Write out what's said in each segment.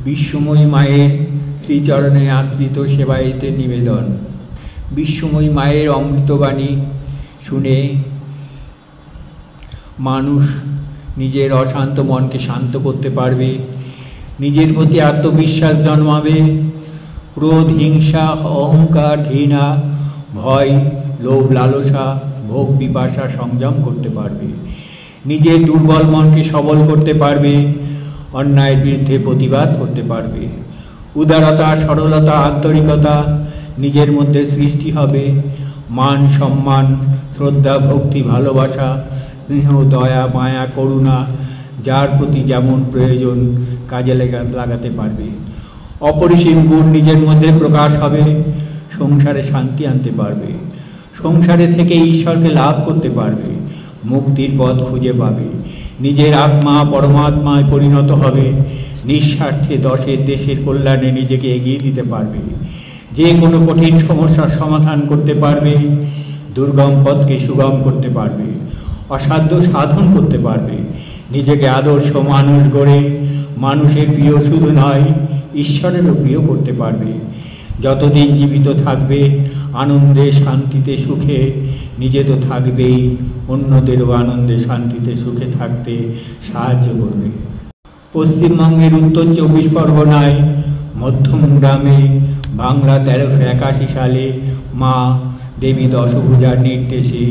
বিশ্বময়ী মায়ের শ্রীচরণে আদৃত সেবায়েতে নিবেদন। বিশ্বময়ী মায়ের অমৃতবাণী শুনে মানুষ নিজের অশান্ত মনকে শান্ত করতে পারবে, নিজের প্রতি আত্মবিশ্বাস জন্মাবে, ক্রোধ, হিংসা, অহংকার, ঘৃণা, ভয়, লোভ, লালসা, ভোগ পিপাসা সংযম করতে পারবে, নিজের দুর্বল মনকে সবল করতে পারবে, অন্যায়ের বিরুদ্ধে প্রতিবাদ করতে পারবে। উদারতা, সরলতা, আন্তরিকতা নিজের মধ্যে সৃষ্টি হবে, মান, সম্মান, শ্রদ্ধা, ভক্তি, ভালোবাসা, স্নেহ, দয়া, মায়া, করুণা যার প্রতি যেমন প্রয়োজন কাজে লাগাতে পারবে। অপরিসীম গুণ নিজের মধ্যে প্রকাশ হবে, সংসারে শান্তি আনতে পারবে, সংসারে থেকে ঈশ্বরকে লাভ করতে পারবে, মুক্তির পথ খুঁজে পাবে, নিজের আত্মা পরমাত্মায় পরিণত হবে, নিঃস্বার্থে দশের দেশের কল্যাণে নিজেকে এগিয়ে দিতে পারবে, যে কোনো কঠিন সমস্যার সমাধান করতে পারবে, দুর্গম পথকে সুগম করতে পারবে, অসাধ্য সাধন করতে পারবে, নিজেকে আদর্শ মানুষ গড়ে মানুষের প্রিয় শুধু নয় ঈশ্বরেরও প্রিয় করতে পারবে। যতদিন জীবিত থাকবে আনন্দে, শান্তিতে, সুখে নিজে তো থাকবেই, অন্যদেরও আনন্দে, শান্তিতে, সুখে থাকতে সাহায্য করবে। পশ্চিমবঙ্গের উত্তর 24 পরগনায় মধ্যম গ্রামে বাংলা 1381 সালে মা দেবী দশভূজার নির্দেশে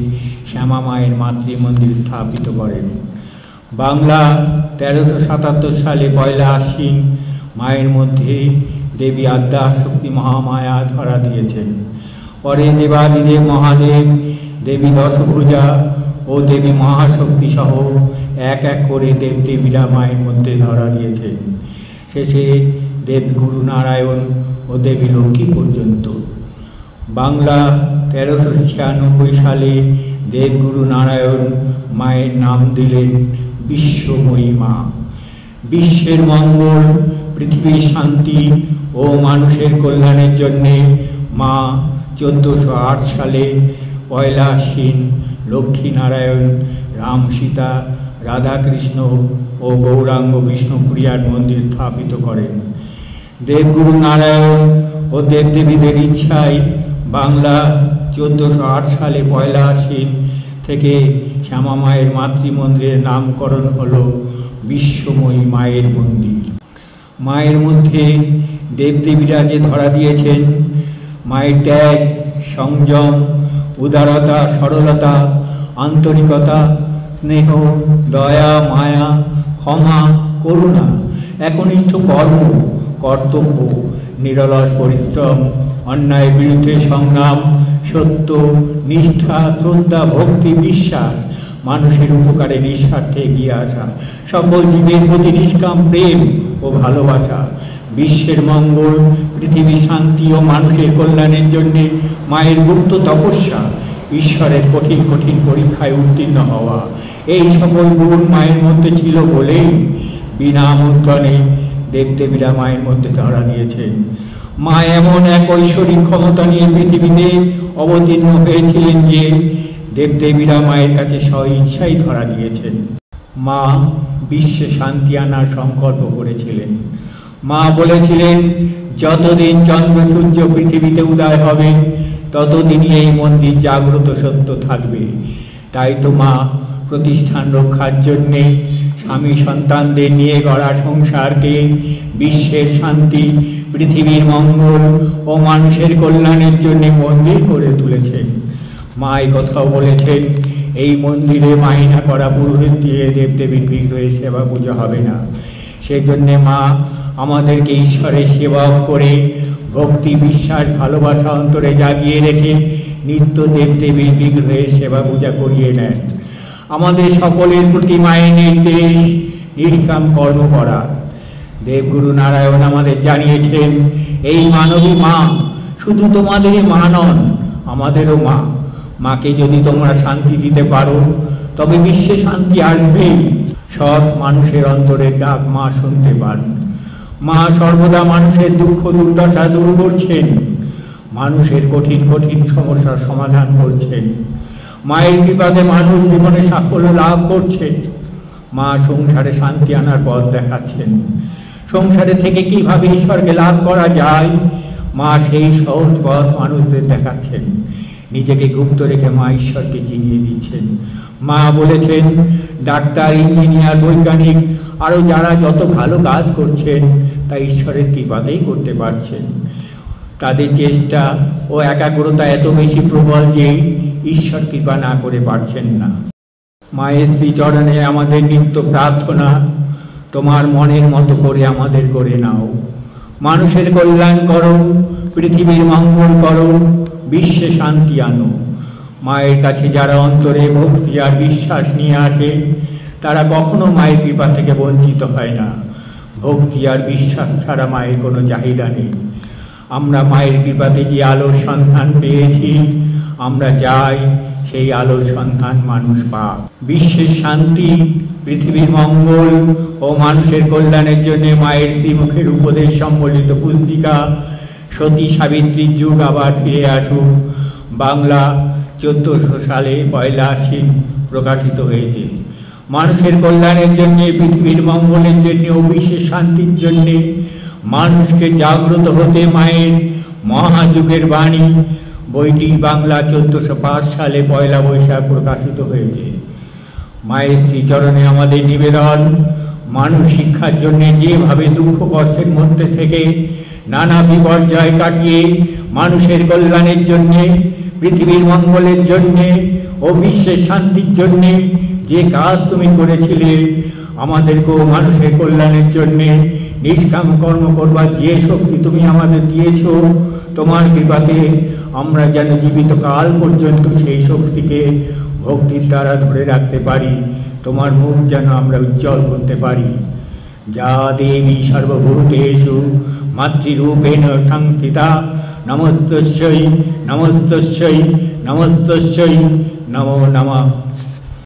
শ্যামা মায়ের মাতৃমন্দির স্থাপিত করেন। বাংলা 1377 সালে পয়লা আশ্বিন মায়ের মধ্যে দেবী আদ্যা শক্তি মহামায়া ধরা দিয়েছেন। পরে দেবাদিদেব মহাদেব, দেবী দশভূজা ও দেবী মহাশক্তি সহ এক এক করে দেবদেবীরা মায়ের মধ্যে ধরা দিয়েছেন, শেষে দেবগুরু নারায়ণ ও দেবী লক্ষ্মী পর্যন্ত। বাংলা 1396 সালে দেবগুরু নারায়ণ মায়ের নাম দিলেন বিশ্বময়ী মা। বিশ্বের মঙ্গল, পৃথিবীর শান্তি ও মানুষের কল্যাণের জন্যে মা 1408 সালে পয়লা আশ্বিন লক্ষ্মী নারায়ণ, রাম সীতা, রাধাকৃষ্ণ ও গৌরাঙ্গ বিষ্ণুপ্রিয়ার মন্দির স্থাপিত করেন। দেবগুরু নারায়ণ ও দেবদেবীদের ইচ্ছায় বাংলা 1408 সালে পয়লা আশ্বিন থেকে শ্যামা মায়ের মাতৃমন্দিরের নামকরণ হল বিশ্বময়ী মায়ের মন্দির। মায়ের মধ্যে দেবদেবীরা যে ধরা দিয়েছেন, মায়ের ত্যাগ, সংযম, উদারতা, সরলতা, আন্তরিকতা, স্নেহ, দয়া, মায়া, ক্ষমা, করুণা, একনিষ্ঠ কর্ম, কর্তব্য, নিরলস পরিশ্রম, অন্যায়ের বিরুদ্ধে সংগ্রাম, সত্য, নিষ্ঠা, শ্রদ্ধা, ভক্তি, বিশ্বাস, মানুষের উপকারে নিঃস্বার্থে এগিয়ে আসা, সকল জীবের প্রতি নিষ্কাম প্রেম ও ভালোবাসা, বিশ্বের মঙ্গল, পৃথিবীর শান্তি ও মানুষের কল্যাণের জন্যে মায়ের গুপ্ত তপস্যা, ঈশ্বরের কঠিন কঠিন পরীক্ষায় উত্তীর্ণ হওয়া, এই সকল গুণ মায়ের মধ্যে ছিল বলেই বিনা আমন্ত্রণে দেবদেবীরা মায়ের মধ্যে ধরা দিয়েছেন। মা এমন এক ঐশ্বরিক ক্ষমতা নিয়ে পৃথিবীতে অবতীর্ণ হয়েছিলেন যে দেবদেবীরা মায়ের কাছে স্বইচ্ছাই ধরা দিয়েছেন। মা বিশ্বে শান্তি আনার সংকল্প করেছিলেন। মা বলেছিলেন, যতদিন চন্দ্র সূর্য পৃথিবীতে উদয় হবে ততদিনই এই মন্দির জাগ্রত সত্য থাকবে। তাই তো মা প্রতিষ্ঠান রক্ষার জন্যে স্বামী সন্তানদের নিয়ে গড়া সংসারকে বিশ্বের শান্তি, পৃথিবীর মঙ্গল ও মানুষের কল্যাণের জন্য মন্দির করে তুলেছেন। মা এই কথাও বলেছেন, এই মন্দিরে মাহিনা করা পুরোহিত দিয়ে দেবদেবীর বিগ্রহের সেবা পূজা হবে না। সেজন্যে মা আমাদেরকে ঈশ্বরের সেবা করে ভক্তি, বিশ্বাস, ভালোবাসা অন্তরে জাগিয়ে রেখে নিত্য দেবদেবীর বিগ্রহের সেবা পূজা করিয়ে নেন। আমাদের সকলের প্রতি মায়ের নির্দেশ নিষ্কাম কর্ম করা। দেবগুরু নারায়ণ আমাদের জানিয়েছেন, এই মানবী মা শুধু তোমাদেরই মা নন, আমাদেরও মা। মাকে যদি তোমরা শান্তি দিতে পারো তবে বিশ্বে শান্তি আসবেই। সব মানুষের অন্তরের ডাক মা শুনতে পান। মা সর্বদা মানুষের দুঃখ দুর্দশা দূর করছেন, মানুষের কঠিন কঠিন সমস্যার সমাধান করছেন। মায়ের কৃপাতে মানুষ জীবনে সাফল্য লাভ করছে। মা সংসারে শান্তি আনার পথ দেখাচ্ছেন। সংসারে থেকে কিভাবে ঈশ্বরকে লাভ করা যায়, মা সেই সহজ পথ মানুষদের দেখাচ্ছেন। নিজেকে গুপ্ত রেখে মা ঈশ্বরকে চিনিয়ে দিচ্ছেন। মা বলেছেন, ডাক্তার, ইঞ্জিনিয়ার, বৈজ্ঞানিক আরও যারা যত ভালো কাজ করছেন তা ঈশ্বরের কৃপাতেই করতে পারছেন। তাদের চেষ্টা ও একাগ্রতা এত বেশি প্রবল যে ঈশ্বর কৃপা না করে পারছেন না। মায়ের শ্রীচরণে আমাদের নিত্য প্রার্থনা, তোমার মনের মতো করে আমাদের করে নাও। মানুষের কল্যাণ করো, পৃথিবীর মঙ্গল করো, বিশ্বে শান্তি আনো। মায়ের কাছে যারা অন্তরে ভক্তি আর বিশ্বাস নিয়ে আসে তারা কখনো মায়ের কৃপা থেকে বঞ্চিত হয় না। ভক্তি আর বিশ্বাস ছাড়া মায়ের কোনো চাহিদা নেই। আমরা মায়ের কৃপাতে যে আলোর সন্ধান পেয়েছি, আমরা চাই সেই আলোর সন্ধান মানুষ পাক। বিশ্বের শান্তি, পৃথিবীর মঙ্গল ও মানুষের কল্যাণের জন্য মায়ের শ্রীমুখের উপদেশ সম্বলিত পুস্তিকা সতী সাবিত্রীর যুগ আবার ফিরে আসুক বাংলা 1400 সালে 1 আশ্বিন প্রকাশিত হয়েছে। মানুষের কল্যাণের জন্য, পৃথিবীর মঙ্গলের জন্য ও বিশ্বের শান্তির জন্য মানুষকে জাগ্রত হতে মায়ের মহাযুগের বাণী বইটি বাংলা 1405 সালে 1 বৈশাখ প্রকাশিত হয়েছে। মায়ের শ্রীচরণে আমাদের নিবেদন, মানুষ শিক্ষার জন্য যেভাবে দুঃখ কষ্টের মধ্যে থেকে নানা বিপর্যয় কাটিয়ে মানুষের কল্যাণের জন্যে, পৃথিবীর মঙ্গলের জন্যে ও বিশ্বের শান্তির জন্যে যে কাজ তুমি করেছিলে, আমাদেরকেও মানুষের কল্যাণের জন্যে নিষ্কাম কর্ম করবার যে শক্তি তুমি আমাদের দিয়েছ, তোমার কৃপাতে আমরা যেন জীবিত কাল পর্যন্ত সেই শক্তিকে ভক্তির দ্বারা ধরে রাখতে পারি, তোমার মুখ যেন আমরা উজ্জ্বল করতে পারি। যা দেবী সর্বভূতেষু মাতৃরূপেণ সংস্থিতা, নমস্তস্যৈ নমস্তস্যৈ নমস্তস্যৈ নমো নমঃ।